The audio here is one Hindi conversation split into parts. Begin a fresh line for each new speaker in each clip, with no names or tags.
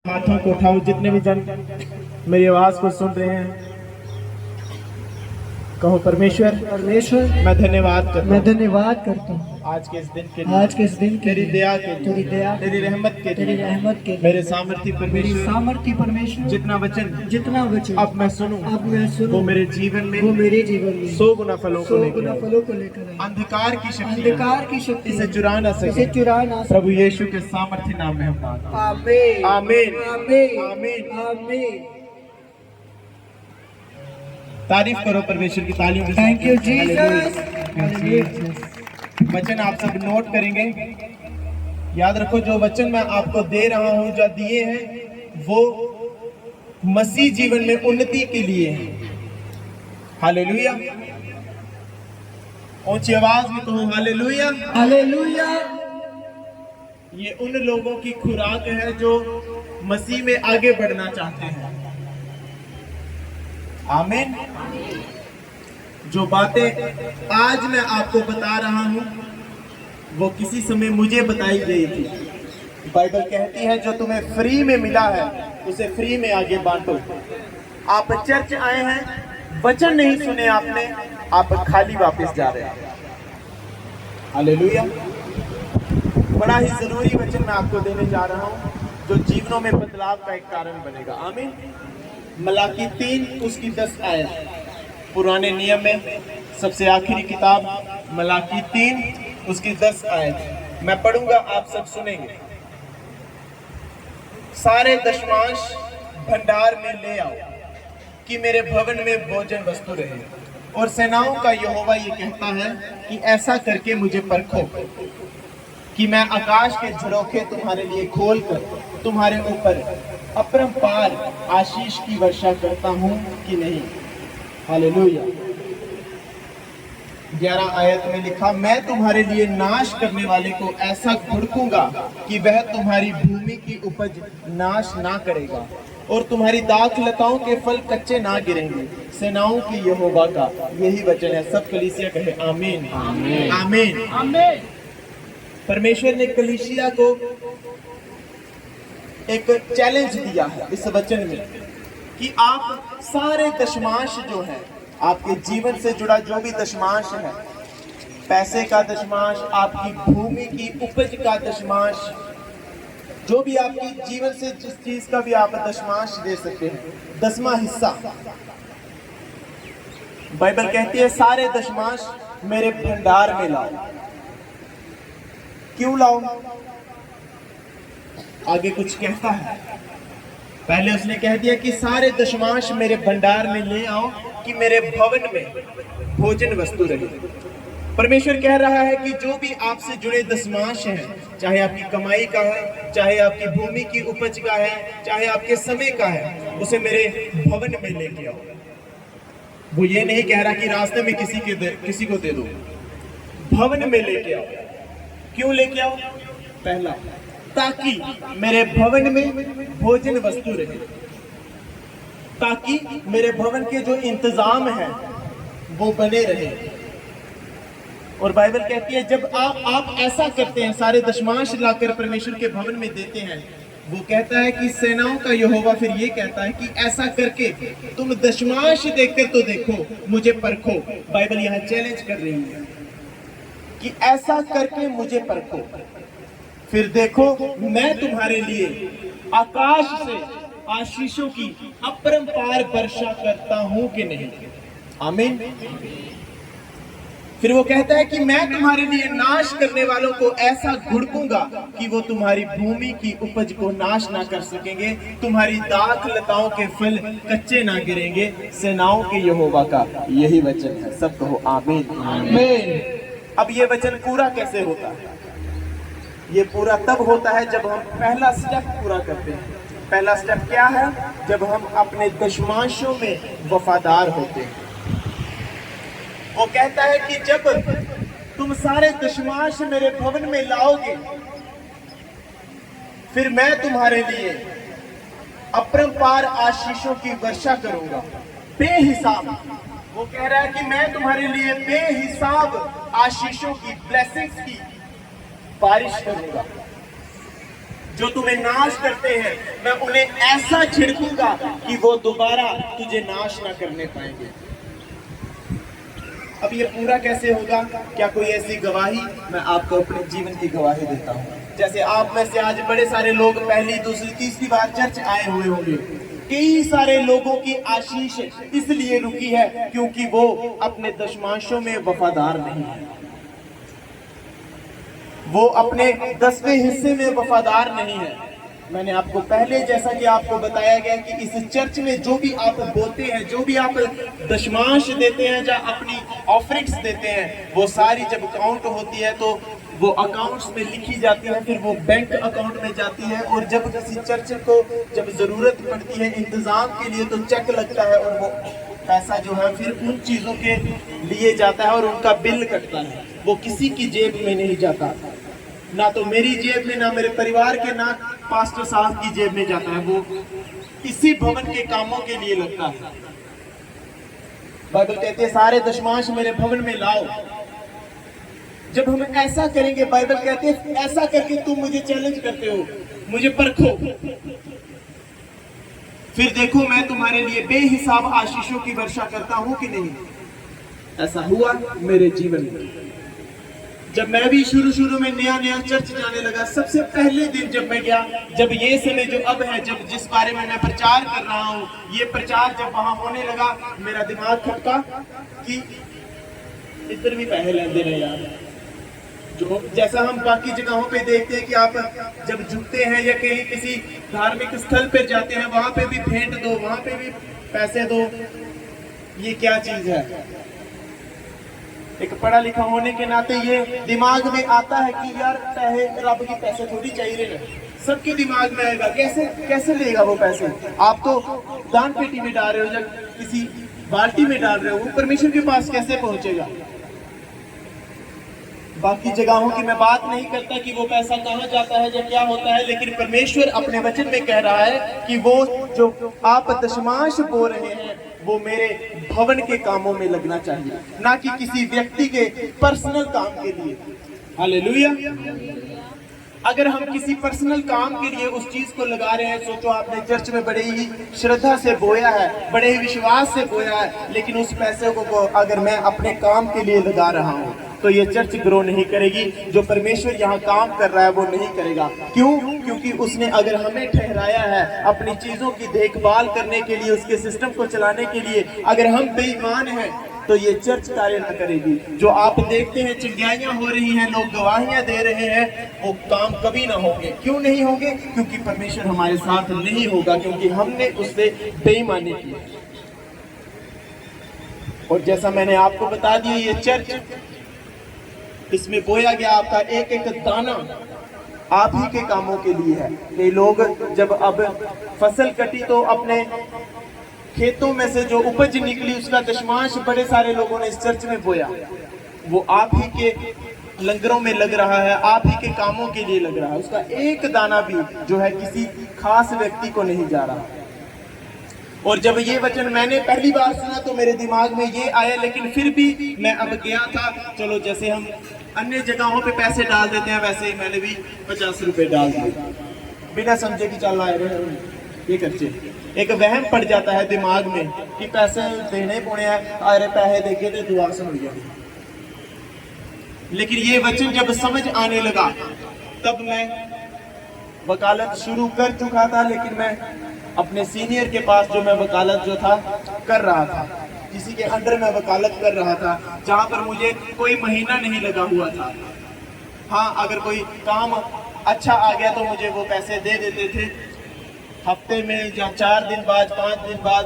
हाथों को उठाओ, जितने भी जन मेरी आवाज को सुन रहे हैं, कहो परमेश्वर मैं धन्यवाद करता हूँ आज के इस दिन के लिए, तेरी दया के लिए, तेरी रहमत के लिए, मेरे सामर्थी परमेश्वर जितना वचन अब मैं सुनूं वो मेरे जीवन में 100 गुना फलों को लेकर अंधकार की शक्ति इसे चुरा ना सके। प्रभु यीशु के सामर्थी नाम में हम आमीन आमीन आमीन आमीन। तारीफ करो परमेश्वर की तालियों के साथ। Thank you Jesus. वचन आप सब नोट करेंगे, याद रखो जो वचन मैं आपको दे रहा हूं, जो दिए हैं वो मसीह जीवन में उन्नति के लिए है। हालेलुया। ऊंची आवाज में कहो हालेलुया हालेलुया। ये उन लोगों की खुराक है जो मसीह में आगे बढ़ना चाहते हैं। आमीन। जो बातें आज मैं आपको बता रहा हूं वो किसी समय मुझे बताई गई थी। बाइबल कहती है जो तुम्हें फ्री में मिला है उसे फ्री में आगे बांटो। आप चर्च आए हैं, वचन नहीं सुने आपने, आप खाली वापस जा रहे हैं। हालेलुया। बड़ा ही जरूरी वचन मैं आपको देने जा रहा हूं जो जीवनों में बदलाव का एक कारण बनेगा। आमीन। मलाकी 3 उसकी 10 आयत, पुराने नियम में सबसे आखिरी किताब मलाकी 3 उसकी 10 आयत मैं पढ़ूंगा, आप सब सुनेंगे। सारे दशमांश भंडार में ले आओ कि मेरे भवन में भोजन वस्तु रहे। और सेनाओं का यहोवा ये कहता है कि ऐसा करके मुझे परखो कि मैं आकाश के झरोखे तुम्हारे लिए खोलकर तुम्हारे ऊपर अपरंपार आशीष की वर्षा करता हूं कि नहीं। हालेलुया। 11 आयत में लिखा, मैं तुम्हारे लिए नाश करने वाले को ऐसा घुड़कूंगा कि वह तुम्हारी भूमि की उपज नाश ना करेगा और तुम्हारी दाख लताओं के फल कच्चे ना गिरेंगे। सेनाओं की यहोवा का यही वचन है। सब कलीसिया कहे आमीन आमीन आमीन आमीन। परमेश्वर ने कलीसिया को एक चैलेंज दिया है इस वचन में कि आप सारे दशमांश जो है, आपके जीवन से जुड़ा जो भी दशमांश है, पैसे का दशमांश, आपकी भूमि की उपज का दशमांश, जो भी आपकी जीवन से जिस चीज का भी आप दशमांश दे सकते हैं, 10वां हिस्सा। बाइबल कहती है सारे दशमांश मेरे भंडार में लाओ। क्यों लाओ? आगे कुछ कहता है। पहले उसने कह दिया कि सारे दशमांश मेरे भंडार में ले आओ कि मेरे भवन में भोजन वस्तु रहे। परमेश्वर कह रहा है कि जो भी आपसे जुड़े दशमांश हैं, चाहे आपकी कमाई का है, चाहे आपकी भूमि की उपज का है, चाहे आपके समय का है, उसे मेरे भवन में लेके आओ। वो ये नहीं कह रहा कि रास्ते में किसी को दे दो, भवन में लेके आओ। क्यों लेके आओ? पहला, ताकि मेरे भवन में भोजन वस्तु रहे, ताकि मेरे भवन के जो इंतजाम है वो बने रहे। और बाइबल कहती है जब आप ऐसा करते हैं, सारे दशमांश लाकर परमेश्वर के भवन में देते हैं, वो कहता है कि सेनाओं का यहोवा फिर ये कहता है कि ऐसा करके तुम दशमांश देखकर तो देखो, मुझे परखो। बाइबल यहाँ चैलेंज कर रही है कि ऐसा करके मुझे परखो, फिर देखो मैं तुम्हारे लिए आकाश से आशीषों की अपरंपार वर्षा करता हूं कि नहीं। आमीन। फिर वो कहता है कि मैं तुम्हारे लिए नाश करने वालों को ऐसा घुड़कूंगा कि वो तुम्हारी भूमि की उपज को नाश ना कर सकेंगे, तुम्हारी दाख लताओं के फल कच्चे ना गिरेंगे। सेनाओं के यहोवा का यही वचन है। सब कहो आमीन आमीन। अब ये वचन पूरा कैसे होता है? ये पूरा तब होता है जब हम पहला स्टेप पूरा करते हैं। पहला स्टेप क्या है? जब हम अपने दशमांशों में वफादार होते हैं। वो कहता है कि जब तुम सारे दशमांश मेरे भवन में लाओगे, फिर मैं तुम्हारे लिए अपरंपार आशीषों की वर्षा करूंगा, बेहिसाब। वो कह रहा है कि मैं तुम्हारे लिए बेहिसाब आशीषों की, ब्लेसिंग्स की बारिश करूंगा। जो तुम्हें नाश करते हैं मैं उन्हें ऐसा छिड़कूंगा कि वो दोबारा तुझे नाश ना करने पाएंगे। अब ये पूरा कैसे होगा? क्या कोई ऐसी गवाही? मैं आपको अपने जीवन की गवाही देता हूँ। जैसे आप में से आज बड़े सारे लोग पहली, दूसरी, तीसरी बार चर्च आए हुए होंगे। कई सारे लोगों की आशीष इसलिए रुकी है क्योंकि वो अपने दशमांशों में वफादार नहीं है, वो अपने 10वें हिस्से में वफादार नहीं है। मैंने आपको पहले, जैसा कि आपको बताया गया कि इस चर्च में जो भी आप बोलते हैं, जो भी आप दशमांश देते हैं, या अपनी ऑफरिंग्स देते हैं, वो सारी जब काउंट होती है तो वो अकाउंट्स में लिखी जाती है, फिर वो बैंक अकाउंट में जाती है। और जब किसी चर्च को जब जरूरत पड़ती है इंतजाम के लिए तो चेक लगता है और वो पैसा जो है फिर उन चीजों के लिए जाता है और उनका बिल कटता है। वो किसी की जेब में नहीं जाता, ना तो मेरी जेब में, ना मेरे परिवार के, ना पास्टर साहब की जेब में जाता है। वो इसी भवन के कामों के लिए लगता है। बाइबल कहती है सारे दशमांश मेरे भवन में लाओ। जब हम ऐसा करेंगे, बाइबल कहती है ऐसा करके तुम मुझे चैलेंज करते हो, मुझे परखो, फिर देखो मैं तुम्हारे लिए बेहिसाब आशीषों की वर्षा करता हूं कि नहीं। ऐसा हुआ मेरे जीवन में। जब मैं भी शुरू में नया चर्च जाने लगा, सबसे पहले दिन जब मैं गया, जब ये समय जो अब है, जब जिस बारे में मैं प्रचार कर रहा हूँ, ये प्रचार जब वहां होने लगा, मेरा दिमाग खटका कि इधर भी पैसे लेते रहे यार। जो जैसा हम बाकी जगहों पे देखते हैं कि आप जब झुकते हैं या कहीं किसी धार्मिक स्थल पे जाते हैं, वहां पे भी भेंट दो, वहां पे भी पैसे दो। ये क्या चीज है? एक पढ़ा लिखा होने के नाते ये दिमाग में आता है कि यार पैसे, रब की पैसे थोड़ी चाहिए। सबके दिमाग में आएगा कैसे लेगा वो पैसे? आप तो दान पेटी में डाल रहे हो, जब किसी बाल्टी में डाल रहे हो, वो परमेश्वर के पास कैसे पहुंचेगा? बाकी जगहों की मैं बात नहीं करता कि वो पैसा कहाँ जाता है या क्या होता है, लेकिन परमेश्वर अपने वचन में कह रहा है कि वो जो आप दशमांश बोल रहे हैं वो मेरे भवन के कामों में लगना चाहिए, ना कि किसी व्यक्ति के पर्सनल काम के लिए। हालेलुया। अगर हम किसी पर्सनल काम के लिए उस चीज को लगा रहे हैं, सोचो आपने चर्च में बड़े ही श्रद्धा से बोया है, बड़े ही विश्वास से बोया है, लेकिन उस पैसे को अगर मैं अपने काम के लिए लगा रहा हूँ तो ये चर्च ग्रो नहीं करेगी। जो परमेश्वर यहाँ काम कर रहा है वो नहीं करेगा। क्यों? क्योंकि उसने अगर हमें ठहराया है अपनी चीजों की देखभाल करने के लिए, उसके सिस्टम को चलाने के लिए, अगर हम बेईमान हैं तो ये चर्च कार्य न करेगी। जो आप देखते हैं चिंगारियां हो रही हैं, लोग गवाहियां दे रहे हैं, वो काम कभी ना होंगे। क्यों नहीं होंगे? क्योंकि परमेश्वर हमारे साथ नहीं होगा, क्योंकि हमने उससे बेईमानी की। और जैसा मैंने आपको बता दिया, ये चर्च, इसमें बोया गया आपका एक एक दाना आप ही के कामों के लिए है। कई लोग जब अब फसल कटी तो अपने खेतों में से जो उपज निकली उसका दशमांश बड़े सारे लोगों ने इस चर्च में बोया। वो आप ही के लंगरों में लग रहा है, आप ही के कामों के लिए लग रहा है। उसका एक दाना भी जो है किसी खास व्यक्ति को नहीं जा रहा। और जब ये वचन मैंने पहली बार सुना तो मेरे दिमाग में ये आया, लेकिन फिर भी मैं अब गया था, चलो जैसे हम अन्य जगहों पे पैसे डाल देते हैं वैसे ही मैंने भी 50 रुपए डाल दिए, बिना समझे कि चल रहे ये खर्चे। एक वहम पड़ जाता है दिमाग में कि पैसे देने पड़े हैं, अरे पैसे देके तो दुआ सुन गया। लेकिन ये वचन जब समझ आने लगा तब मैं वकालत शुरू कर चुका था, लेकिन मैं अपने सीनियर के पास जो मैं वकालत जो था कर रहा था, किसी के अंडर में वकालत कर रहा था, जहां पर मुझे कोई महीना नहीं लगा हुआ था। हाँ, अगर कोई काम अच्छा आ गया तो मुझे वो पैसे दे देते थे हफ्ते में या 4 दिन बाद, 5 दिन बाद,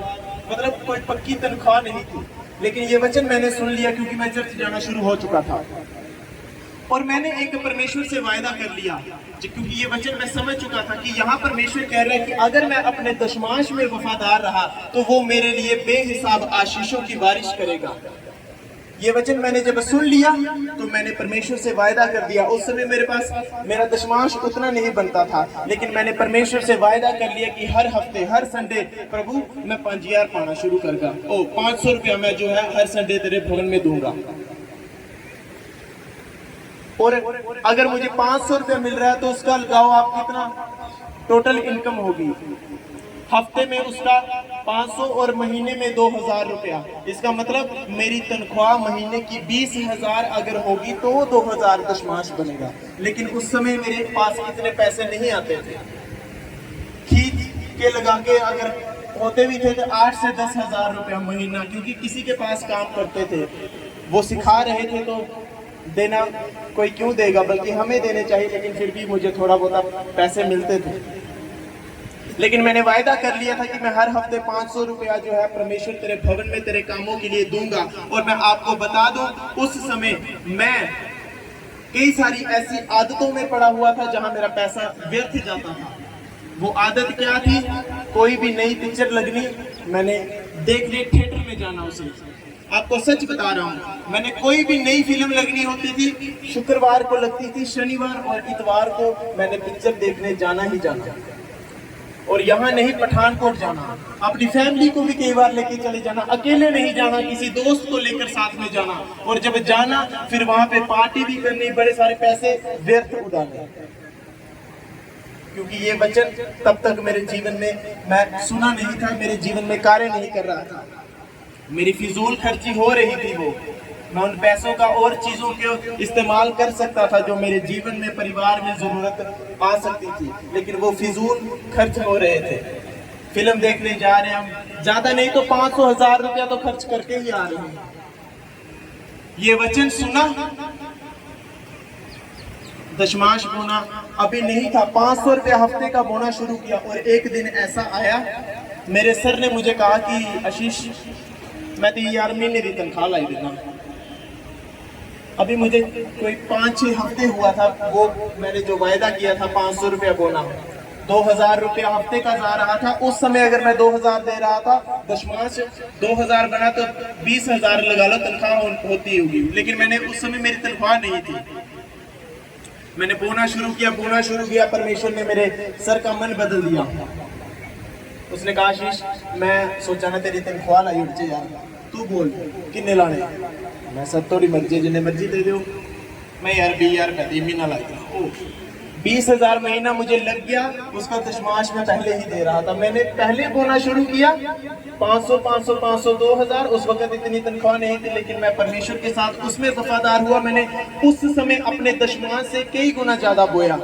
मतलब कोई पक्की तनख्वाह नहीं थी। लेकिन ये वचन मैंने सुन लिया क्योंकि मैं चर्च जाना शुरू हो चुका था और मैंने एक परमेश्वर से वायदा कर लिया, क्योंकि ये वचन मैं समझ चुका था कि यहाँ परमेश्वर कह रहा है कि अगर मैं अपने दशमांश में वफादार रहा तो वो मेरे लिए बेहिसाब आशीषों की बारिश करेगा। ये वचन मैंने जब सुन लिया तो मैंने परमेश्वर से वायदा कर दिया। उस समय मेरे पास मेरा दशमांश उतना नहीं बनता था, लेकिन मैंने परमेश्वर से वायदा कर लिया कि हर हफ्ते, हर संडे, प्रभु मैं 5000 पाना शुरू करूंगा। 500 रुपया मैं जो है हर संडे तेरे भवन में दूंगा। और अगर मुझे 500 रुपया मिल रहा है तो उसका लगाओ आप कितना, टोटल इनकम होगी, हफ्ते में उसका 500 और महीने में 2000 रुपया। इसका मतलब मेरी तनख्वाह महीने की 20,000 अगर होगी तो 2000 दशमाश बनेगा। लेकिन उस समय मेरे पास इतने पैसे नहीं आते थे, खींच के लगा के अगर होते भी थे तो 8 से 10,000 रुपया महीना, क्योंकि किसी के पास काम करते थे, वो सिखा रहे थे तो देना कोई क्यों देगा, बल्कि हमें देने चाहिए। लेकिन फिर भी मुझे थोड़ा बहुत पैसे मिलते थे। लेकिन मैंने वायदा कर लिया था कि मैं हर हफ्ते 500 रुपया जो है परमेश्वर तेरे भवन में तेरे कामों के लिए दूंगा। और मैं आपको बता दूं, उस समय मैं कई सारी ऐसी आदतों में पड़ा हुआ था जहां मेरा पैसा व्यर्थ जाता था। वो आदत क्या थी? कोई भी नई पिक्चर लगनी, मैंने देखने थिएटर में जाना। उसे आपको सच बता रहा हूँ, मैंने कोई भी नई फिल्म लगनी होती थी, शुक्रवार को लगती थी, शनिवार और इतवार को मैंने पिक्चर देखने जाना ही जाना। और यहाँ नहीं, पठानकोट जाना, अपनी फैमिली को भी कई बार लेके चले जाना, अकेले नहीं जाना, किसी दोस्त को लेकर साथ में जाना। और जब जाना फिर वहां पे पार्टी भी करनी, बड़े सारे पैसे व्यर्थ उड़ाने। क्योंकि ये वचन तब तक मेरे जीवन में मैं सुना नहीं था, मेरे जीवन में कार्य नहीं कर रहा था। मेरी फिजूल खर्ची हो रही थी। वो मैं उन पैसों का और चीजों के इस्तेमाल कर सकता था जो मेरे जीवन में परिवार में जरूरत आ सकती थी, लेकिन वो फिजूल खर्च हो रहे थे। फिल्म देखने जा रहे हैं हम, ज्यादा नहीं तो 500,000 रुपया तो खर्च करके ही आ रहे हैं। ये वचन सुना, दशमाश बोना अभी नहीं था, 500 रुपया हफ्ते का बोना शुरू किया। और एक दिन ऐसा आया, मेरे सर ने मुझे कहा कि आशीष, मैं तो यार महीने की तनख्वाह लाई देना। अभी मुझे कोई 5-6 हफ्ते हुआ था, वो मैंने जो वायदा किया था 500 रुपया बोना, 2000 रुपया हफ्ते का जा रहा था। उस समय अगर मैं 2000 दे रहा था, दशमाश 2000 बना तो 20,000 लगा लो तनख्वाह होती होगी। लेकिन मैंने उस समय मेरी तनख्वाह नहीं थी, मैंने बोना शुरू किया। परमेश्वर ने मेरे सर का मन बदल दिया। उसने कहा, आशीष, मैं सोचा ना तेरी तनख्वाह लाई उठ यार, तू बोल किन्ने लाने। मैं सब थोड़ी मर्जी, जिन्हें मर्जी दे दो। मैं यार 20,000 रुपया महीना ला दिया। 20,000 महीना मुझे लग गया। उसका दशमाश में पहले ही दे रहा था। मैंने पहले बोना शुरू किया, 500 500 500 2000। उस वक्त इतनी तनख्वाह नहीं थी, लेकिन मैं परमेश्वर के साथ उसमें वफादार हुआ। मैंने उस समय अपने दशमाश से कई गुना ज्यादा बोया।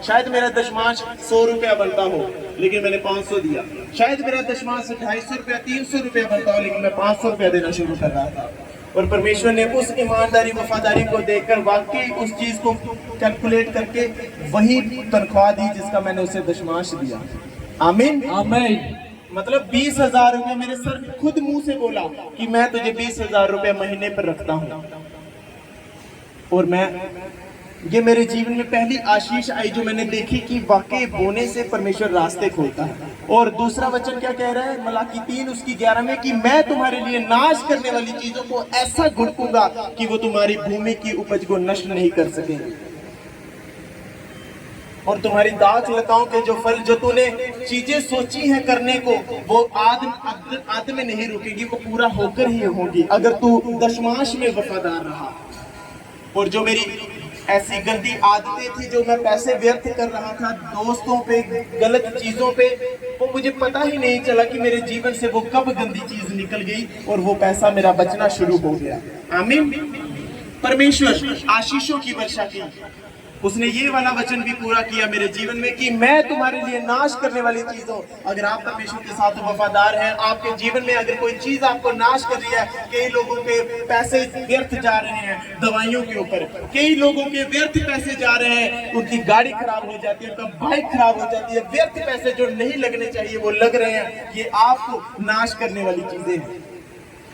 शायद मेरा दशमाश 100 रुपया बनता हो, लेकिन मैंने 500 दिया। शायद मेरा दशमाश 250 रुपया 300 रुपया बनता हो, लेकिन मैं 500 रुपया देना शुरू कर रहा था। और परमेश्वर ने उस ईमानदारी वफादारी को देखकर वाकई उस चीज को कैलकुलेट करके वही तनख्वाह दी जिसका मैंने उसे दशमाश दिया। आमीन आमीन। मतलब 20,000 रुपये मेरे सर खुद मुंह से बोला कि मैं तुझे 20,000 रुपये महीने पर रखता हूं। और मैं, ये मेरे जीवन में पहली आशीष आई जो मैंने देखी कि वाकई बोने से परमेश्वर रास्ते खोलता है। और दूसरा वचन क्या कह रहा है? मलाकी 3:11 में कि मैं तुम्हारे लिए नाश करने वाली चीजों को ऐसा घुड़कूंगा कि वो तुम्हारी भूमि की उपज को नष्ट नहीं कर सकेंगे। और तुम्हारी दाख लताओं के जो फल, जो तूने चीजें सोची हैं करने को, वो आद में नहीं रुकेगी, वो पूरा होकर ही होगी अगर तू दशमाश में वफादार रहा। और जो मेरी ऐसी गंदी आदतें थी, जो मैं पैसे व्यर्थ कर रहा था दोस्तों पे, गलत चीजों पे, वो मुझे पता ही नहीं चला कि मेरे जीवन से वो कब गंदी चीज निकल गई और वो पैसा मेरा बचना शुरू हो गया। आमीन। परमेश्वर आशीषों की वर्षा की। उसने ये वाला वचन भी पूरा किया मेरे जीवन में कि मैं तुम्हारे लिए नाश करने वाली चीजों, अगर आप परमेश्वर के साथ वफादार हैं, आपके जीवन में अगर कोई चीज आपको नाश कर रही है, कई लोगों के पैसे व्यर्थ जा रहे हैं दवाइयों के ऊपर, कई लोगों के व्यर्थ पैसे जा रहे हैं, उनकी गाड़ी खराब हो जाती है, उनका बाइक खराब हो जाती है, व्यर्थ पैसे जो नहीं लगने चाहिए वो लग रहे हैं, ये आपको नाश करने वाली चीजें हैं।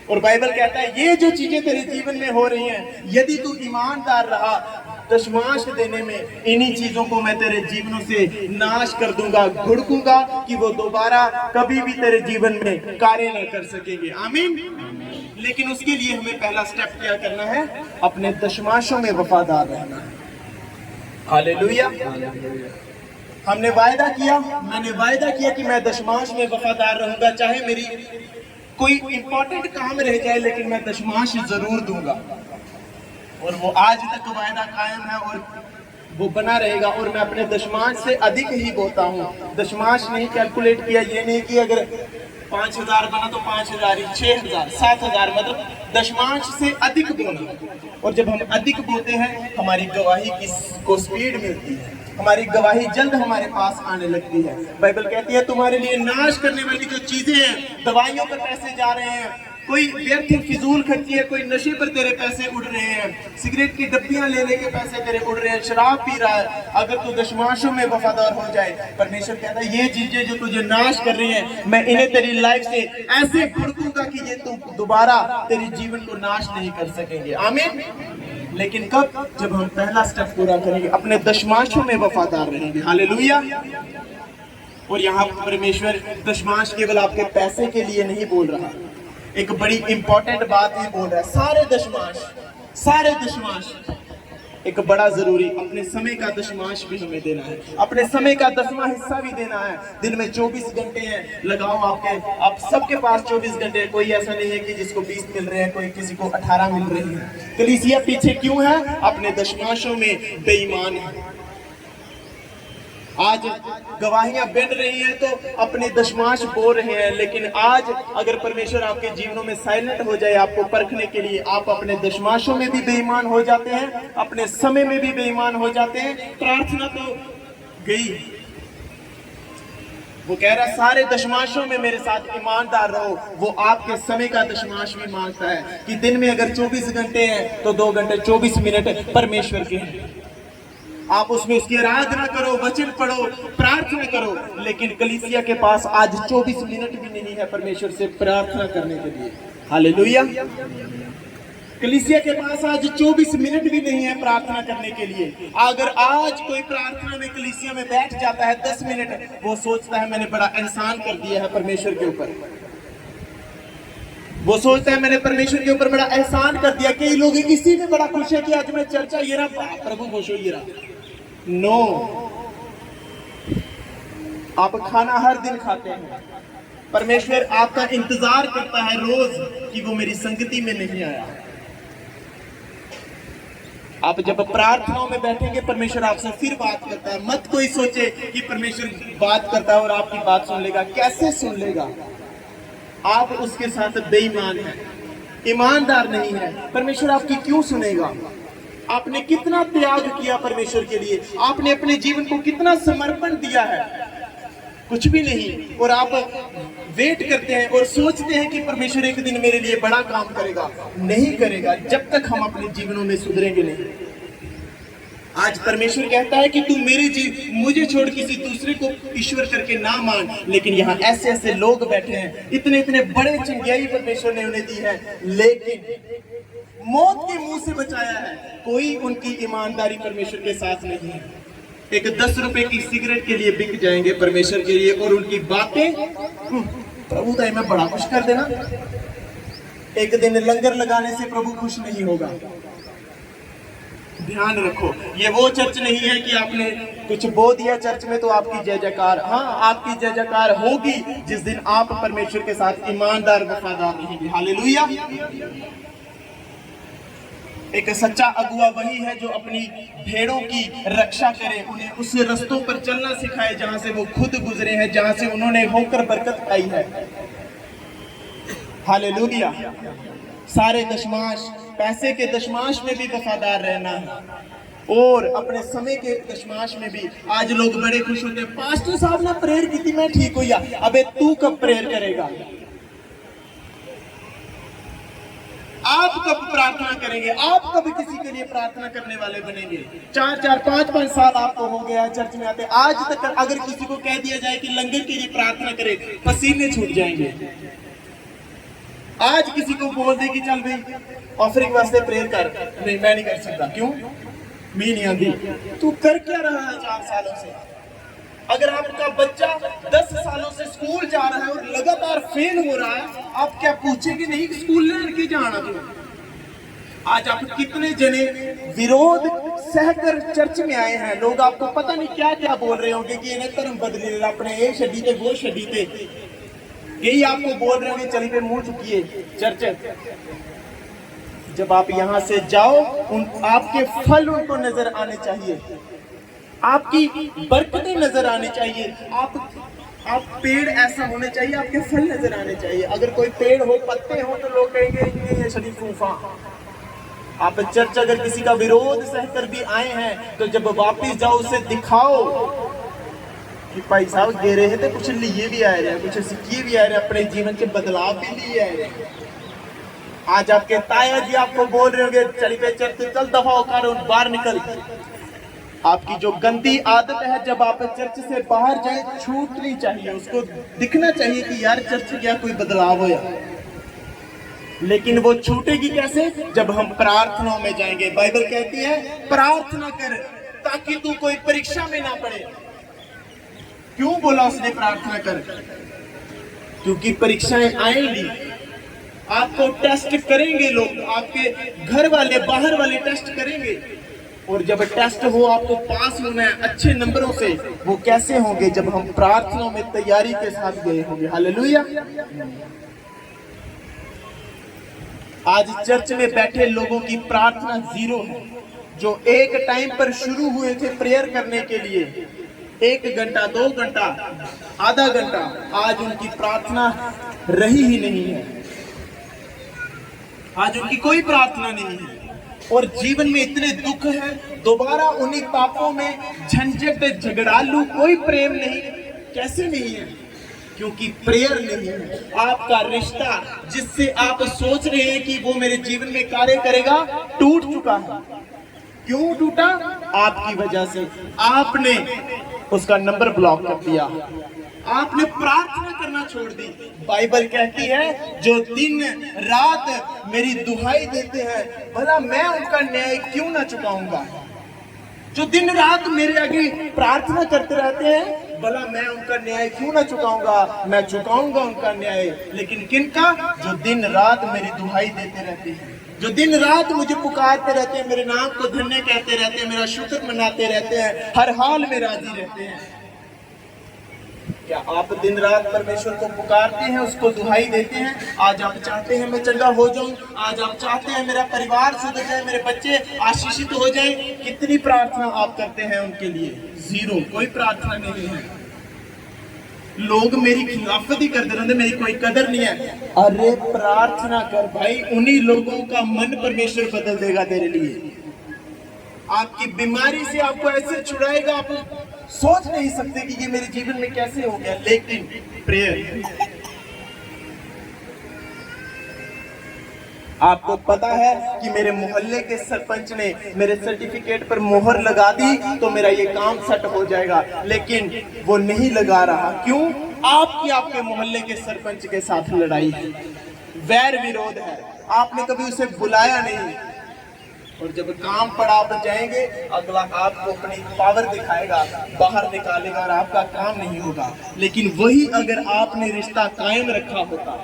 और बाइबल कहता है ये जो चीजें तेरे जीवन में हो रही हैं, यदि तू ईमानदार रहा दशमाश देने में, इन्हीं चीजों को मैं तेरे जीवनों से नाश कर दूंगा, घुड़कूंगा कि वो दोबारा कभी भी तेरे जीवन में कार्य न कर सकेंगे। आमीन। लेकिन उसके लिए हमें पहला स्टेप क्या करना है? अपने दशमाशों में वफादार रहना है। हालेलुया। हमने वायदा किया, मैंने वायदा किया कि मैं दशमाश में वफादार रहूंगा, चाहे मेरी कोई इंपॉर्टेंट काम रह जाए, लेकिन मैं दशमाश जरूर दूंगा। और वो आज तक वायदा कायम है। और वो बना रहेगा और मैं अपने दशमांश से अधिक ही बोता हूँ। दशमांश नहीं कैलकुलेट किया, ये नहीं कि अगर 5000 बना तो 5000 ही, 6000, 7000, मतलब दशमांश से अधिक बोना। और जब हम अधिक बोते हैं हमारी गवाही को स्पीड मिलती है, हमारी गवाही जल्द हमारे पास आने लगती है। बाइबल कहती है तुम्हारे लिए नाश करने वाली जो चीजें हैं, दवाइयों पर पैसे जा रहे हैं, कोई व्यर्थ फिजूल खर्ची है, कोई नशे पर तेरे पैसे उड़ रहे हैं, सिगरेट की डब्बियां लेने के पैसे तेरे उड़ रहे हैं, शराब पी रहा है, अगर तू दशमांशों में वफादार हो जाए, परमेश्वर कहता है ये चीजें जो तुझे नाश कर रही हैं, मैं इन्हें तेरी लाइफ से ऐसे भड़कूंगा कि ये तू दोबारा तेरे जीवन को नाश नहीं कर सकेंगे। आमीन। लेकिन कब? जब हम पहला स्टेप पूरा करेंगे, अपने दशमांशों में वफादार रहेंगे। हालेलुया। और यहाँ परमेश्वर दशमांश केवल आपके पैसे के लिए नहीं बोल रहा, एक बड़ी इंपॉर्टेंट बात ही बोल रहा है। सारे दशमांश एक बड़ा जरूरी, अपने समय का दशमांश भी हमें देना है, अपने समय का 10वां हिस्सा भी देना है। दिन में 24 घंटे हैं, लगाओ आप सबके पास 24 घंटे, कोई ऐसा नहीं है कि जिसको 20 मिल रहे हैं, कोई किसी को 18 मिल रहे हैं। कलीसिया पीछे क्यों है? अपने दशमांशों में बेईमान है। आज गवाहियां बन रही हैं तो अपने दशमांश बोल रहे हैं, लेकिन आज अगर परमेश्वर आपके जीवनों में साइलेंट हो जाए आपको परखने के लिए, आप अपने दशमांशों में भी बेईमान हो जाते हैं, अपने समय में भी बेईमान हो जाते हैं। प्रार्थना तो गई, वो कह रहा सारे दशमांशों में मेरे साथ ईमानदार रहो। वो आपके समय का दशमांश भी मांगता है कि दिन में अगर 24 घंटे हैं तो 2 घंटे 24 मिनट परमेश्वर के हैं। आप उसमें उसकी आराधना करो, वचन पढ़ो, प्रार्थना करो। लेकिन कलीसिया के पास आज 24 मिनट भी नहीं है परमेश्वर से प्रार्थना करने के लिए। हालेलुया। कलीसिया के पास आज 24 मिनट भी नहीं है प्रार्थना करने के लिए। अगर आज कोई प्रार्थना में कलीसिया में बैठ जाता है 10 मिनट, वो सोचता है मैंने बड़ा एहसान कर दिया है परमेश्वर के ऊपर, वो सोचता है मैंने परमेश्वर के ऊपर बड़ा एहसान कर दिया। कई लोग इसी में बड़ा खुश है कि आज मैं चर्चा ये रहा, प्रभु खुश हो ये रहा। नो, आप खाना हर दिन खाते हैं, परमेश्वर आपका इंतजार करता है रोज कि वो मेरी संगति में नहीं आया। आप जब प्रार्थनाओं में बैठेंगे परमेश्वर आपसे फिर बात करता है। मत कोई सोचे कि परमेश्वर बात करता है और आपकी बात सुन लेगा। कैसे सुन लेगा? आप उसके साथ बेईमान हैं, ईमानदार नहीं है, परमेश्वर आपकी क्यों सुनेगा? आपने कितना त्याग किया परमेश्वर के लिए, आपने अपने जीवन को कितना समर्पण दिया है? कुछ भी नहीं। और आप वेट करते हैं और सोचते हैं कि परमेश्वर एक दिन मेरे लिए बड़ा काम करेगा। नहीं करेगा जब तक हम अपने जीवनों में सुधरेंगे नहीं। आज परमेश्वर कहता है कि तू मुझे छोड़ किसी दूसरे को ईश्वर करके ना मान। लेकिन यहाँ ऐसे ऐसे लोग बैठे हैं, इतने इतने बड़े चंगियाई परमेश्वर ने उन्हें दी है, लेकिन मौत के मुंह से बचाया है। कोई उनकी ईमानदारी परमेश्वर के साथ नहीं है। एक 10 रुपए की सिगरेट के लिए बिक जाएंगे परमेश्वर के लिए, और उनकी बातें प्रभु ताई में बड़ा खुश कर देना। एक दिन लंगर लगाने से प्रभु खुश नहीं होगा। ध्यान रखो, ये वो चर्च नहीं है कि आपने कुछ बो दिया चर्च में तो आपकी जय जयकार। हाँ, आपकी जय जयकार होगी जिस दिन आप परमेश्वर के साथ ईमानदार वफादार रहेंगे। हालेलुया। एक सच्चा अगुआ वही है जो अपनी भेड़ों की रक्षा करे, उन्हें उस रस्तों पर चलना सिखाए जहां से वो खुद गुजरे हैं, जहां से उन्होंने होकर बरकत पाई है। हालेलुया। सारे दशमांश, पैसे के दशमांश में भी वफादार रहना है और अपने समय के दशमांश में भी। आज लोग बड़े खुश होते हैं, पास्टर साहब ने प्रेयर की थी मैं ठीक हो गया। अबे तू कब प्रेयर करेगा? आप कब प्रार्थना करेंगे? आप कब किसी के लिए प्रार्थना करने वाले बनेंगे? 4-4, 5-5 साल आपको हो गया चर्च में आते, आज तक अगर किसी को कह दिया जाए कि लंगर के लिए प्रार्थना करे, पसीने छूट जाएंगे। आज किसी को बोल दे कि चल भाई ऑफरिंग वास्ते प्रेयर कर, नहीं मैं नहीं कर सकता। क्यों? मैं नहीं आती। तू कर क्या रहा है 4 सालों से? अगर आपका बच्चा 10 सालों से स्कूल जा रहा है और लगातार फेल हो रहा है, आप क्या पूछेंगे नहीं स्कूल लेके जाना? तुम आज आप कितने जने विरोध सहकर चर्च में आए हैं। लोग आपको पता नहीं क्या क्या बोल रहे होंगे कि इन्हें धर्म बदले, अपने ये शडी थे वो शडी थे, यही आपको बोल रहे होंगे चली पे मुंह चुकिए चर्च। जब आप यहाँ से जाओ, आपके फल उनको नजर आने चाहिए। आपकी बरकतें नजर आनी चाहिए। आप पेड़ ऐसा होने चाहिए, आपके फल नजर आने चाहिए। अगर कोई पेड़ हो, पत्ते हो, तो लोग कहेंगे ये शरीफ फूफा। आप चर्च अगर किसी का विरोध सहकर भी आए हैं, तो जब वापिस जाओ उसे दिखाओ कि भाई साहब गिरे हैं तो कुछ लिए भी आ रहे हैं, कुछ सीखिए भी आ रहे हैं, अपने जीवन के बदलाव भी लिए आ रहे हैं। आज आपके ताया जी आपको बोल रहे होंगे चली पे चर्च, चल दफा होकर बाहर निकल। आपकी जो गंदी आदत है, जब आप चर्च से बाहर जाए छूटनी चाहिए, उसको दिखना चाहिए कि यार चर्च क्या कोई बदलाव होया। लेकिन वो छूटेगी कैसे? जब हम प्रार्थनाओं में जाएंगे। बाइबल कहती है प्रार्थना कर ताकि तू कोई परीक्षा में ना पड़े। क्यों बोला उसने प्रार्थना कर? क्योंकि परीक्षाएं आएंगी, आपको टेस्ट करेंगे लोग, आपके घर वाले बाहर वाले टेस्ट करेंगे। और जब टेस्ट हो आपको पास होना है अच्छे नंबरों से, वो कैसे होंगे? जब हम प्रार्थना में तैयारी के साथ गए होंगे। हालेलुया। आज चर्च में बैठे लोगों की प्रार्थना जीरो है। जो एक टाइम पर शुरू हुए थे प्रेयर करने के लिए, 1 घंटा 2 घंटा आधा घंटा, आज उनकी प्रार्थना रही ही नहीं है। आज उनकी कोई प्रार्थना नहीं है और जीवन में इतने दुख है, दोबारा उन्हीं पापों में झंझट झगड़ालू, कोई प्रेम नहीं। कैसे नहीं है? क्योंकि प्रेयर नहीं है। आपका रिश्ता जिससे आप सोच रहे हैं कि वो मेरे जीवन में कार्य करेगा, टूट चुका है। क्यों टूटा? आपकी वजह से। आपने उसका नंबर ब्लॉक कर दिया, आपने प्रार्थना करना छोड़ दी। बाइबल कहती है जो दिन रात मेरी दुहाई देते हैं, भला मैं उनका न्याय क्यों ना चुकाऊंगा। जो दिन रात मेरे आगे प्रार्थना करते रहते हैं, भला मैं उनका न्याय क्यों ना चुकाऊंगा। मैं चुकाऊंगा उनका न्याय। लेकिन किनका? जो दिन रात मेरी दुहाई देते रहते हैं, जो दिन रात मुझे पुकारते रहते हैं, मेरे नाम को धन्य कहते रहते हैं, मेरा शुक्र मनाते रहते हैं, हर हाल में राजी रहते हैं। क्या आप दिन रात परमेश्वर को पुकारते हैं, उसको दुहाई देते हैं? आज आप चाहते हैं मैं चंगा हो जाऊं, आज आप चाहते हैं मेरा परिवार सुधर जाए, मेरे बच्चे आशीषित हो जाएं। कितनी प्रार्थना आप करते हैं उनके लिए? जीरो, कोई प्रार्थना नहीं है। लोग मेरी खिलाफत ही करते रहते, मेरी कोई कदर नहीं है। अरे प्रार्थना कर भाई, उन्हीं लोगों का मन परमेश्वर बदल देगा तेरे लिए। आपकी बीमारी से आपको ऐसे छुड़ाएगा, आप सोच नहीं सकते कि ये मेरे जीवन में कैसे हो गया। लेकिन प्रेयर, आपको पता है कि मेरे मोहल्ले के सरपंच ने मेरे सर्टिफिकेट पर मोहर लगा दी तो मेरा ये काम सेट हो जाएगा, लेकिन वो नहीं लगा रहा। क्यों? आपके मोहल्ले के सरपंच के साथ लड़ाई है, वैर विरोध है, आपने कभी उसे बुलाया नहीं। और जब काम पड़ा आप जाएंगे, अगला आपको अपनी पावर दिखाएगा, बाहर निकालेगा और आपका काम नहीं होगा। लेकिन वही अगर आपने रिश्ता कायम रखा होता,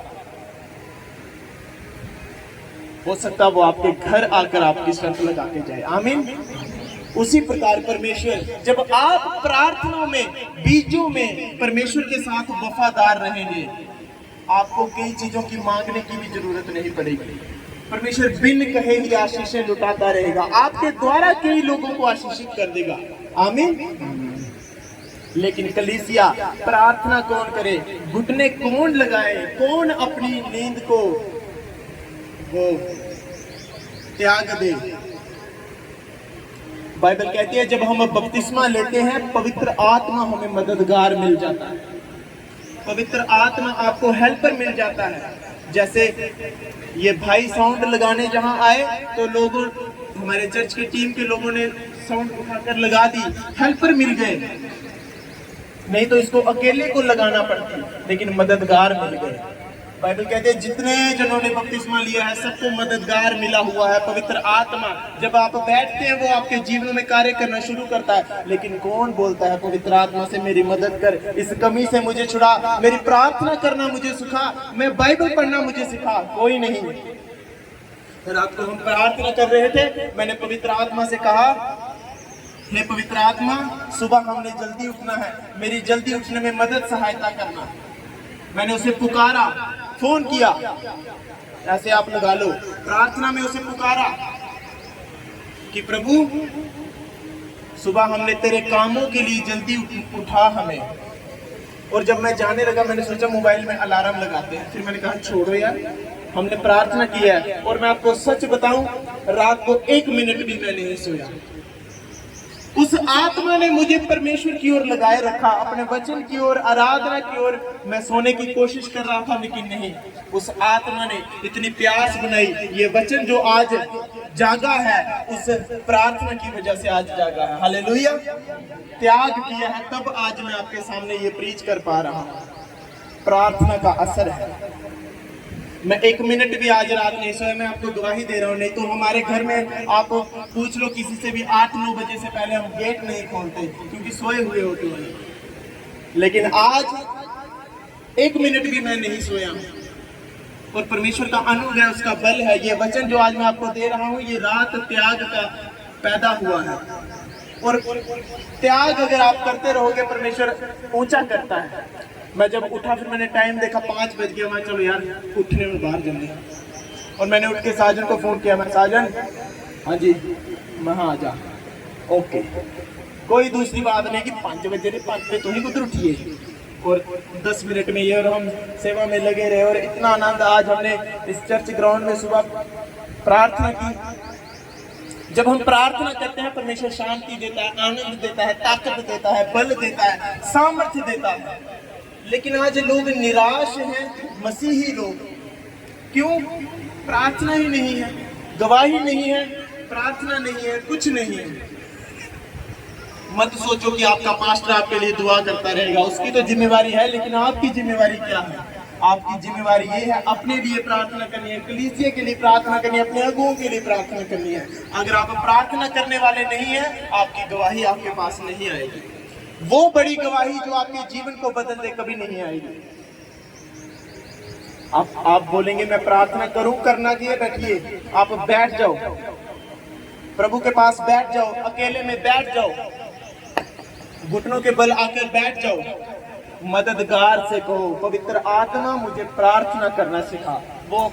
हो सकता वो आपके घर आकर आपकी शर्त लगा के जाए। आमीन। उसी प्रकार परमेश्वर, जब आप प्रार्थनाओं में, बीजों में परमेश्वर के साथ वफादार रहेंगे, आपको कई चीजों की मांगने की भी जरूरत नहीं पड़ेगी। परमेश्वर बिन कहे ही आशीषें लुटाता रहेगा, आपके द्वारा कई लोगों को आशीषित कर देगा। आमीन। लेकिन कलीसिया, प्रार्थना कौन करे? घुटने कौन लगाए? कौन अपनी नींद को वो त्याग दे? बाइबल कहती है जब हम बपतिस्मा लेते हैं, पवित्र आत्मा हमें मददगार मिल जाता है, पवित्र आत्मा आपको हेल्पर मिल जाता है। जैसे ये भाई साउंड लगाने जहां आए तो लोगों, हमारे चर्च की टीम के लोगों ने साउंड उठाकर लगा दी, हेल्पर मिल गए। नहीं तो इसको अकेले को लगाना पड़ती, लेकिन मददगार मिल गए। बाइबल कहते हैं जितने जनों ने बपतिस्मा लिया है सबको मददगार मिला हुआ है, पवित्र आत्मा। जब आप बैठते हैं वो आपके जीवन में कार्य करना शुरू करता है। लेकिन कौन बोलता है पवित्र आत्मा से मेरी मदद कर, इस कमी से मुझे छुड़ा, मेरी प्रार्थना करना मुझे सिखा, मैं बाइबल पढ़ना मुझे सिखा? कोई नहीं। रात को हम प्रार्थना कर रहे थे, मैंने पवित्र आत्मा से कहा, हे पवित्र आत्मा, सुबह हमने जल्दी उठना है, मेरी जल्दी उठने में मदद सहायता करना। मैंने उसे पुकारा, फोन किया, ऐसे आप लगा लो, प्रार्थना में उसे पुकारा कि प्रभु सुबह हमने तेरे कामों के लिए जल्दी उठा हमें। और जब मैं जाने लगा मैंने सोचा मोबाइल में अलार्म लगाते हैं, फिर मैंने कहा छोड़ो यार, हमने प्रार्थना किया है। और मैं आपको सच बताऊं, रात को 1 मिनट भी मैं नहीं सोया। उस आत्मा ने मुझे परमेश्वर की ओर लगाए रखा, अपने वचन की ओर, आराधना की ओर। मैं सोने की कोशिश कर रहा था लेकिन नहीं, उस आत्मा ने इतनी प्यास बनाई। ये वचन जो आज जागा है उस प्रार्थना की वजह से आज जागा है। हालेलुया। त्याग किया है तब आज मैं आपके सामने ये प्रीच कर पा रहा हूं। प्रार्थना का असर है। मैं 1 मिनट भी आज रात नहीं सोया, मैं आपको गवाही दे रहा हूँ। नहीं तो हमारे घर में आप पूछ लो किसी से भी, 8-9 बजे से पहले हम गेट नहीं खोलते क्योंकि सोए हुए होते हैं। लेकिन आज 1 मिनट भी मैं नहीं सोया और परमेश्वर का अनुग्रह है, उसका बल है। ये वचन जो आज मैं आपको दे रहा हूँ ये रात त्याग का पैदा हुआ है। और त्याग अगर आप करते रहोगे परमेश्वर ऊंचा करता है। मैं जब उठा फिर मैंने टाइम देखा 5 बज गया। मैं चलो यार उठने में बाहर जल्दी। और मैंने उठ के साजन को फोन किया, मैं साजन, हाँ जी, मैं हाँ आ जा, ओके। कोई दूसरी बात नहीं कि 5 बजे 5 बजे तो ही उधर उठिए। और 10 मिनट में ये और हम सेवा में लगे रहे। और इतना आनंद आज हमने इस चर्च ग्राउंड में सुबह प्रार्थना की। जब हम प्रार्थना करते हैं परमेश्वर शांति देता है, आनंद देता है, ताकत देता है, बल देता है, सामर्थ्य देता है। लेकिन आज लोग निराश हैं, मसीही लोग। क्यों? प्रार्थना ही नहीं है, गवाही नहीं है, प्रार्थना नहीं है, कुछ नहीं है। मत सोचो कि आपका पास्टर आपके लिए दुआ करता रहेगा, उसकी तो जिम्मेवारी है। लेकिन आपकी जिम्मेवारी क्या है? आपकी जिम्मेवारी ये है अपने लिए प्रार्थना करनी है, कलीसिया के लिए प्रार्थना करनी है, अपने अगुओं के लिए प्रार्थना करनी है। अगर आप प्रार्थना करने वाले नहीं हैं, आपकी गवाही आपके पास नहीं आएगी। वो बड़ी गवाही जो आपके जीवन को बदल दे कभी नहीं आएगी। आप बोलेंगे मैं प्रार्थना करूं, करना चाहिए, बैठिए, आप बैठ जाओ, प्रभु के पास बैठ जाओ, अकेले में बैठ जाओ, घुटनों के बल आकर बैठ जाओ, मददगार से कहो पवित्र आत्मा मुझे प्रार्थना करना सिखा। वो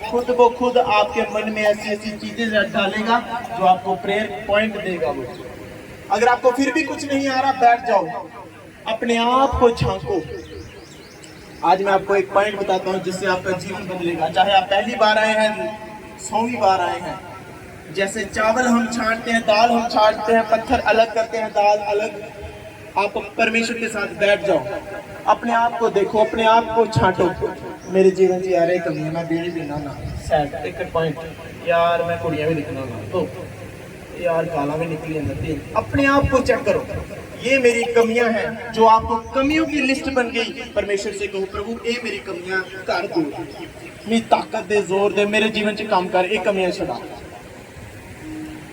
खुद आपके मन में ऐसी ऐसी चीजें डालेगा जो आपको प्रेयर पॉइंट देगा। वो अगर आपको फिर भी कुछ नहीं आ रहा, बैठ जाओ, अपने आप को झांको। आज मैं आपको एक पॉइंट बताता हूं जिससे आपका जीवन बदलेगा। चाहे आप पहली बार आए हैं, 100वीं बार आए हैं। जैसे चावल हम छांटते हैं, दाल हम छांटते हैं, पत्थर अलग करते हैं, दाल अलग। आप परमेश्वर के साथ बैठ जाओ, अपने आप को देखो, अपने आप को छांटो। मेरे जीवन की आ रही कमी है, मैं बीड़ी पीना ना, सैड एक पॉइंट यार, मैं कुड़ियां भी दिखना ना, तो यार गाला भी निकली अंदर। अपने आप को चेक करो, ये मेरी कमियां हैं। जो आपको कमियों की लिस्ट बन गई, परमेश्वर से कहो प्रभु ये मेरी कमियां कर दो, मेरी ताकत दे, जोर दे, मेरे जीवन च काम कर, ये कमियां छुड़ा।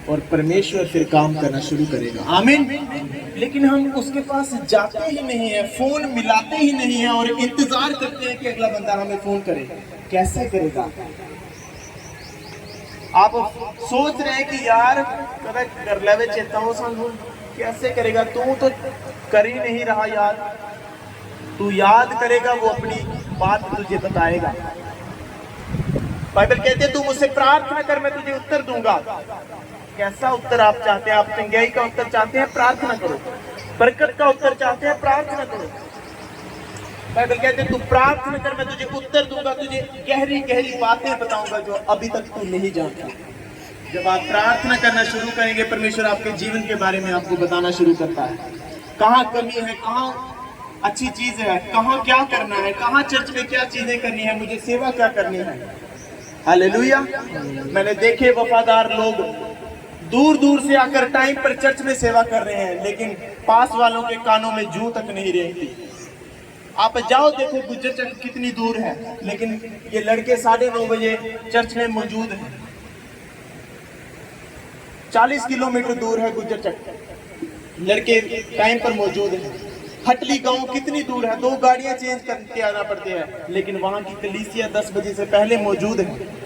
और परमेश्वर फिर काम करना शुरू करेगा। आमीन। लेकिन हम उसके पास जाते ही नहीं है, फोन मिलाते ही नहीं है और इंतजार करते हैं कि अगला बंदा हमें फोन करे। कैसे करेगा? आप सोच रहे हैं कि यार कदा कर ले चेता हो सानू, कैसे करेगा? तू तो कर ही नहीं रहा यार। तू याद करेगा, वो अपनी बात तुझे बताएगा। बाइबल कहते हैं तू मुझसे प्रार्थना कर, मैं तुझे उत्तर दूंगा। कैसा उत्तर आप चाहते हैं? आप चंगाई का उत्तर चाहते हैं? प्रार्थना करो। बरकत का उत्तर चाहते हैं? प्रार्थना करो। बाइबल कहते हैं तू प्रार्थना कर, मैं तुझे उत्तर दूंगा, तुझे गहरी गहरी बातें बताऊंगा जो अभी तक तू नहीं जानता। जब आप प्रार्थना करना शुरू करेंगे, परमेश्वर आपके जीवन के बारे में आपको बताना शुरू करता है। कहाँ कमी है, कहाँ अच्छी चीज है, कहाँ क्या करना है, कहाँ चर्च में क्या चीजें करनी है, मुझे सेवा क्या करनी है। हालेलुया। मैंने देखे वफादार लोग दूर दूर से आकर टाइम पर चर्च में सेवा कर रहे हैं, लेकिन पास वालों के कानों में जूं तक नहीं रहती। आप जाओ देखो गुज्जर चक कितनी दूर है, लेकिन ये लड़के 9:30 बजे चर्च में मौजूद हैं। 40 किलोमीटर दूर है गुज्जर चक, लड़के टाइम पर मौजूद हैं। हटली गांव कितनी दूर है, 2 गाड़ियां चेंज करके आना पड़ती है, लेकिन वहां की कलीसिया 10 बजे से पहले मौजूद है।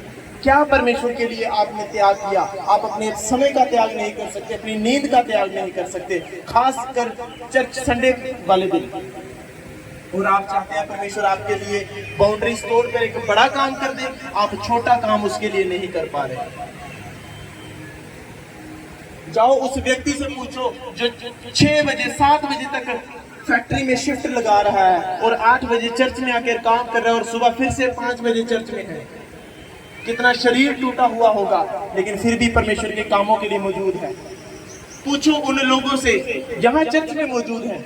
क्या परमेश्वर के लिए आपने त्याग किया? आप अपने समय का त्याग नहीं कर सकते, अपनी नींद का त्याग नहीं कर सकते, खास कर चर्च संडे वाले दिन। और आप चाहते हैं परमेश्वर आपके लिए बाउंड्रीज तोड़कर एक बड़ा काम कर दे, आप छोटा काम उसके लिए नहीं कर पा रहे। जाओ उस व्यक्ति से पूछो जो 6 बजे 7 बजे तक फैक्ट्री में शिफ्ट लगा रहा है और 8 बजे चर्च में आकर काम कर रहा है और सुबह फिर से 5 बजे चर्च में है। कितना शरीर टूटा हुआ होगा, लेकिन फिर भी परमेश्वर के कामों के लिए मौजूद है। पूछो उन लोगों से यहाँ चर्च में मौजूद है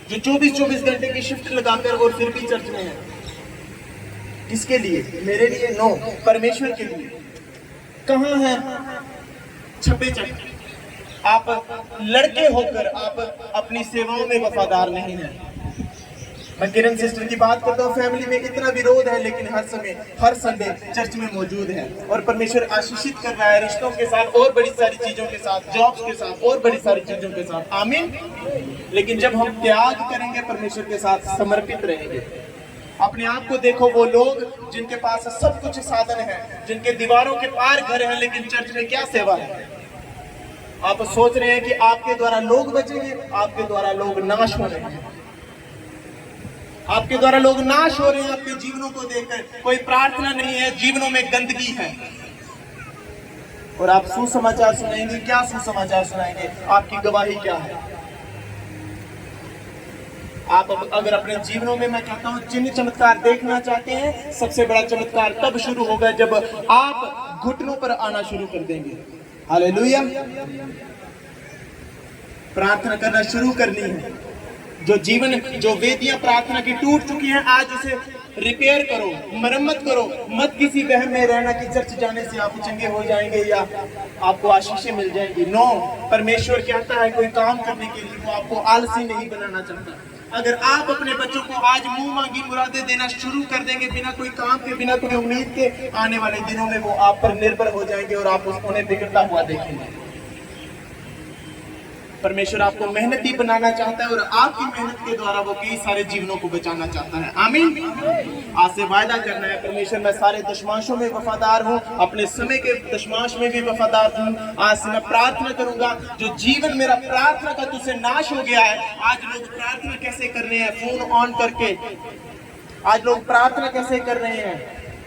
जो 24-24 घंटे की शिफ्ट लगाकर और फिर भी चर्च में है। किसके लिए? मेरे लिए? नो, परमेश्वर के लिए। कहाँ है छपे चक्के? आप लड़के होकर आप अपनी सेवाओं में वफादार नहीं हैं। मैं किरण सिस्टर की बात करता हूँ, फैमिली में इतना विरोध है, लेकिन हर समय हर संडे चर्च में मौजूद है और परमेश्वर आशीषित कर रहा है रिश्तों के साथ और बड़ी सारी चीजों के साथ, जॉब्स के साथ और बड़ी सारी चीजों के साथ। आमीन। लेकिन जब हम त्याग करेंगे, परमेश्वर के साथ समर्पित रहेंगे। अपने आप को देखो, वो लोग जिनके पास सब कुछ साधन है, जिनके दीवारों के पार घर है, लेकिन चर्च में क्या सेवा है? आप सोच रहे हैं कि आपके द्वारा लोग बचेंगे, आपके द्वारा लोग नाश हो रहे हैं। आपके द्वारा लोग नाश हो रहे हैं आपके जीवनों को देखकर। कोई प्रार्थना नहीं है, जीवनों में गंदगी है। और आप सुसमाचार सुनाएंगे, क्या सुसमाचार सुनाएंगे? आपकी गवाही क्या है? आप अगर अपने जीवनों में, मैं कहता हूं, चिन्ह चमत्कार देखना चाहते हैं, सबसे बड़ा चमत्कार तब शुरू होगा जब आप घुटनों पर आना शुरू कर देंगे। हालेलुया। प्रार्थना करना शुरू करनी है। जो वेदियां प्रार्थना की टूट चुकी हैं, आज उसे रिपेयर करो, मरम्मत करो। मत किसी वहम में रहना कि चर्च जाने से आप चंगे हो जाएंगे या आपको आशीषें मिल जाएंगी। नो, परमेश्वर कहता है कोई काम करने के लिए वो आपको आलसी नहीं बनाना चाहता। अगर आप अपने बच्चों को आज मुंह मांगी मुरादें देना शुरू कर देंगे, बिना कोई काम के, बिना कोई उम्मीद के, आने वाले दिनों में वो आप पर निर्भर हो जाएंगे और आप उन्हें बिगड़ता हुआ देखेंगे। परमेश्वर आपको मेहनती बनाना चाहता है और आपकी मेहनत के द्वारा वो कई सारे जीवनों को बचाना चाहता है। आमीन। आज से वायदा करना है, परमेश्वर मैं सारे दशमांशों में वफादार हूँ, अपने समय के दशमांश में भी वफादार हूँ। आज से मैं प्रार्थना करूंगा। जो जीवन मेरा प्रार्थना का तुझसे नाश हो गया है, आज लोग प्रार्थना कैसे कर रहे हैं? फोन ऑन करके। आज लोग प्रार्थना कैसे कर रहे हैं?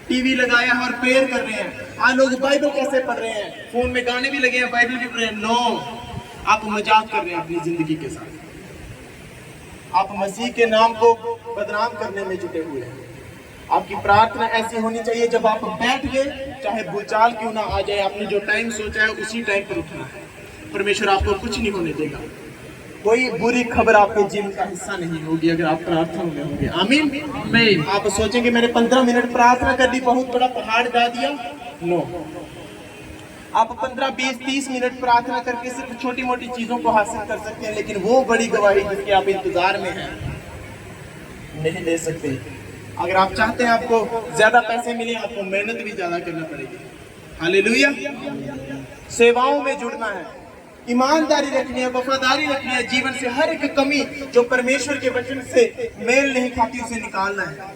टीवी लगाया है और प्रेयर कर रहे हैं। आज लोग बाइबल कैसे पढ़ रहे हैं? फोन में गाने भी लगे हैं, बाइबल भी पढ़ रहे हैं। नो, आप मजाक कर रहे हैं अपनी जिंदगी के साथ। आप मसीह के नाम को बदनाम करने में जुटे हुए हैं। आपकी प्रार्थना ऐसी होनी चाहिए, जब आप बैठ गए, चाहे भूचाल क्यों ना आ जाए, आपने जो टाइम सोचा है उसी टाइम पर उठना है। परमेश्वर आपको कुछ नहीं होने देगा। कोई बुरी खबर आपके जीवन का हिस्सा नहीं होगी अगर आप प्रार्थना में होंगे। आमीन। आप सोचेंगे मैंने 15 मिनट प्रार्थना कर दी, बहुत बड़ा पहाड़ ढा दिया। नो, आप 15, 20, 30 मिनट प्रार्थना करके सिर्फ छोटी मोटी चीजों को हासिल कर सकते हैं, लेकिन वो बड़ी गवाही जिसके आप इंतजार में हैं नहीं ले सकते। अगर आप चाहते हैं आपको ज्यादा पैसे मिले, आपको मेहनत भी ज्यादा करना पड़ेगी। हालेलुया। सेवाओं में जुड़ना है, ईमानदारी रखनी है, वफादारी रखनी है। जीवन से हर एक कमी जो परमेश्वर के वचन से मेल नहीं खाती, उसे निकालना है।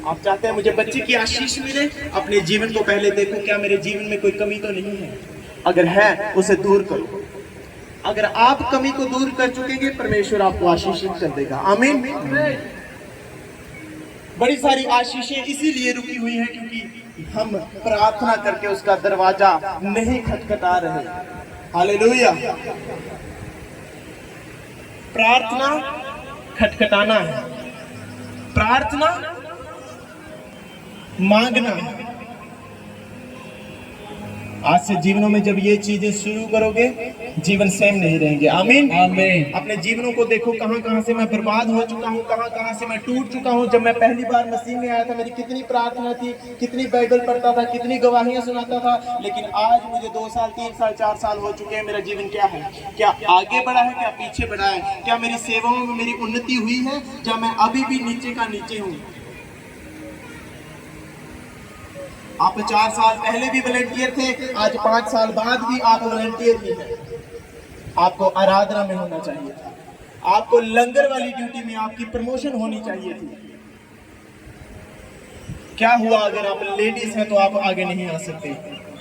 आप चाहते हैं मुझे बच्चे की आशीष मिले, अपने जीवन को पहले देखो, क्या मेरे जीवन में कोई कमी तो नहीं है? अगर है उसे दूर करो। अगर आप कमी को दूर कर चुकेंगे, परमेश्वर आपको आशीषित कर देगा। आमीन। बड़ी सारी आशीषें इसीलिए रुकी हुई हैं क्योंकि हम प्रार्थना करके उसका दरवाजा नहीं खटखटा रहे। हालेलुया। प्रार्थना खटखटाना है, प्रार्थना मांगना है। आज से जीवनों में जब ये चीजें शुरू करोगे, जीवन सेम नहीं रहेंगे। आमीन। आमीन। अपने जीवनों को देखो, कहां कहां से मैं बर्बाद हो चुका हूं, कहां कहां से मैं टूट चुका हूं। जब मैं पहली बार मसीह में आया था, मेरी कितनी प्रार्थना थी, कितनी बाइबल पढ़ता था, कितनी गवाहियां सुनाता था, लेकिन आज मुझे 2 साल, 3 साल, 4 साल हो चुके हैं। मेरा जीवन क्या है? क्या आगे बढ़ा है, क्या पीछे बढ़ा है? क्या मेरी सेवाओं में मेरी उन्नति हुई है, या मैं अभी भी नीचे का नीचे हूँ? आप 4 साल पहले भी वॉलंटियर थे, आज 5 साल बाद भी आप वॉलंटियर ही हैं। आपको आराधना में होना चाहिए था, आपको लंगर वाली ड्यूटी में आपकी प्रमोशन होनी चाहिए थी। क्या हुआ? अगर आप लेडीज हैं तो आप आगे नहीं आ सकते।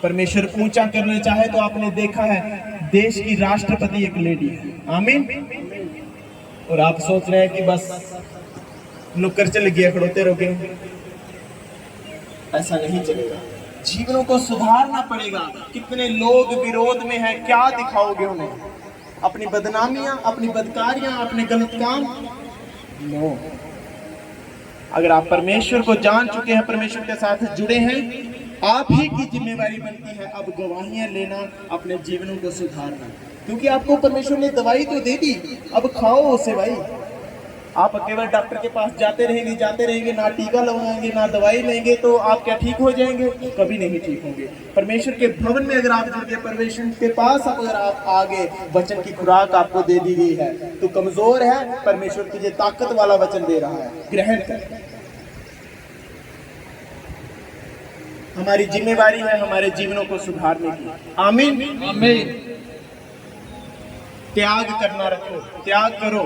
परमेश्वर ऊंचा करना चाहे तो आपने देखा है, देश की राष्ट्रपति एक लेडी है। आमीन। और आप सोच रहे हैं कि बस नुक्कर चल गया, खड़ोते रहोगे। ऐसा नहीं चलेगा। जीवनों को सुधारना पड़ेगा। कितने लोग विरोध में हैं, क्या दिखाओगे उन्हें? अपनी बदनामियां, अपनी बदकारियां, अपने गलत काम? नो। अगर आप परमेश्वर को जान चुके हैं, परमेश्वर के साथ जुड़े हैं, आप ही की जिम्मेवारी बनती है अब गवाहियां लेना, अपने जीवनों को सुधारना। क्योंकि आपको परमेश्वर ने दवाई तो दे दी, अब खाओ उसे भाई। आप केवल डॉक्टर के पास जाते रहेंगे, ना टीका लगाएंगे, ना दवाई लेंगे, तो आप क्या ठीक हो जाएंगे? कभी नहीं ठीक होंगे। परमेश्वर के भवन में अगर आप जुड़ गए, परमेश्वर के पास अगर आप आगे, वचन की खुराक आपको दे दी गई है, तो कमजोर है, परमेश्वर तुझे ताकत वाला वचन दे रहा है, ग्रहण कर। हमारी जिम्मेवारी है हमारे जीवनों को सुधारने की। आमीन आमीन। त्याग करना रखो, त्याग करो।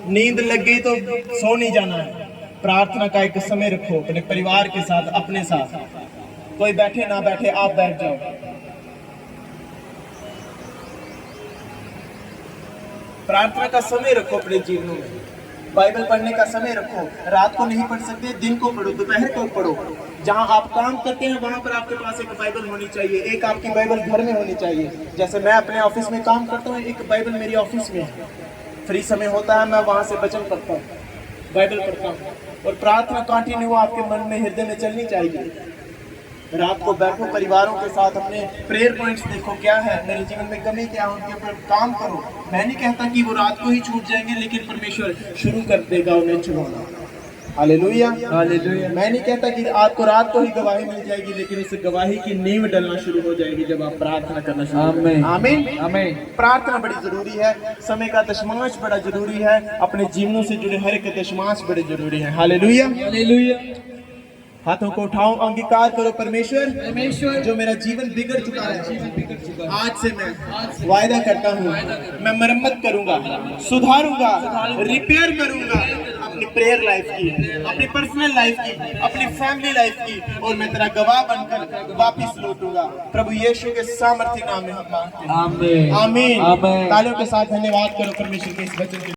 नींद लग गई तो सो नहीं जाना है। प्रार्थना का एक समय रखो, अपने परिवार के साथ, अपने साथ। कोई बैठे ना बैठे, आप बैठ जाओ। प्रार्थना का समय रखो अपने जीवनों में। बाइबल पढ़ने का समय रखो। रात को नहीं पढ़ सकते, दिन को पढ़ो, दोपहर को पढ़ो। जहां आप काम करते हैं वहां पर आपके पास एक बाइबल होनी चाहिए। एक आपकी बाइबल घर में होनी चाहिए। जैसे मैं अपने ऑफिस में काम करता हूँ, एक बाइबल मेरी ऑफिस में है। फ्री समय होता है, मैं वहां से वचन पढ़ता हूँ, बाइबल पढ़ता हूँ। और प्रार्थना कंटिन्यू आपके मन में, हृदय में चलनी चाहिए। रात को बैठो परिवारों के साथ, अपने प्रेयर पॉइंट्स देखो, क्या है मेरे जीवन में कमी, क्या है, उनके ऊपर काम करो। मैं नहीं कहता कि वो रात को ही छूट जाएंगे, लेकिन परमेश्वर शुरू कर देगा उन्हें छुड़ाना। Hallelujah hallelujah. मैं नहीं कहता कि आपको रात को ही गवाही मिल जाएगी, लेकिन उस गवाही की नींव डलना शुरू हो जाएगी जब आप प्रार्थना करना शुरू करेंगे। आमीन आमीन। प्रार्थना बड़ी जरूरी है। समय का दशमांश बड़ा जरूरी है। अपने जीवनों से जुड़े हर एक दशमांश बड़े जरूरी है। Hallelujah hallelujah. हाथों को उठाओ, अंगीकार करो, परमेश्वर जो मेरा जीवन बिगड़ चुका है, आज से मैं वायदा करता हूँ, मैं मरम्मत करूंगा, सुधारूंगा, रिपेयर करूंगा अपनी प्रेयर लाइफ की, अपनी पर्सनल लाइफ की, अपनी फैमिली लाइफ की, और मैं तेरा गवाह बनकर वापिस लौटूंगा। प्रभु यीशु के सामर्थ्य नाम में हम मांगते हैं। आमीन आमीन। तालियों के साथ धन्यवाद करो परमेश्वर के इस वचन के